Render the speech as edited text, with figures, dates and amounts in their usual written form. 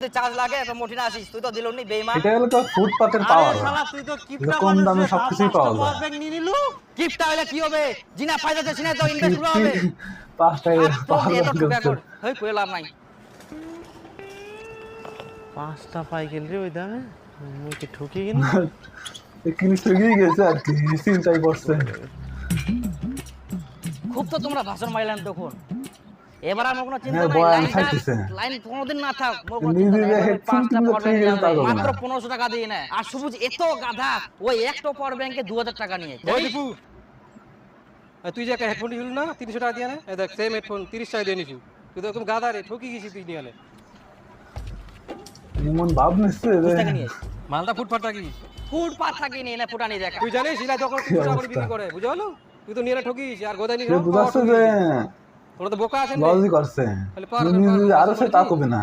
Charge লাগে তো মোটি না আসিস তুই তো দিলনি বেঈমান। এটা হলো তো ফুটপাতের পাওয়ার। আরে শালা তুই তো কিপটা কম মানুষ দামে রে, সবকিছুই পাওয়া পাঁচটা যায়। পাওয়ার ব্যাংক নিয়ে নিলু। কিপটা হলে কি হবে? জিনা ফায়দা দিছিস না তো ইনভেস্ট পুরো হবে। 5টায় আর তো পাওয়ার দিয়ে তো ব্যাংক ঠুকা আছে। কর হই কই লাভ নাই। 5টা পাইকেল রে ওই দামে, মুই কি ঠকি গেলি? জিনিস ঠেকেই গেছে আর কি, চিন্তাই করছে। খুব তো তোমরা ভাষণ মারলেন তখন, এবার আমার কোনো চিন্তা হ্যাঁ, নাই। বয়ান লাইনটা খাইতেছে। লাইন কোনোদিন না থাক মোর কোনো চিন্তা নিজে নাই। এবার হেডফোন 5টা কিনতে পাওয়ার থেকে ব্যাংক তা হবে না। মাত্র 1500 টাকা দিয়ে নেয়। আর সবুজ এত গাধা ওই একটা পাওয়ার ব্যাংকে 2000 টাকা নিয়ে ওই দীপু, তুই যে একটা হেডফোন নিলি না 300 টাকা দিয়ে না, এই দেখ সেম হেডফোন 30 টাকা দিয়ে নিছু। তুই তো এরকম গাদা রে, ঠকি গেছিস তুই নিয়ে। এমন ভাব নিচ্ছে যে টাকা নিয়ে মালটা ফুটফাট থাকি। ফুটপাত থাকি নিয়ে না ফুটানি দেখা। তুই জানিস ইলা যখন কি 200 টাকা করে অবস্থা। বিক্রি করে, বুঝা হলো? তুই তো নিয়ে ঠকিস আর গোদাই নিয়ে সে বুঝাচ্ছে যে তোরা তো বোকা আছেন রে। লজি করছে। খালি পাওয়ার নিজে পাওয়ার আরো সে তা কবে না।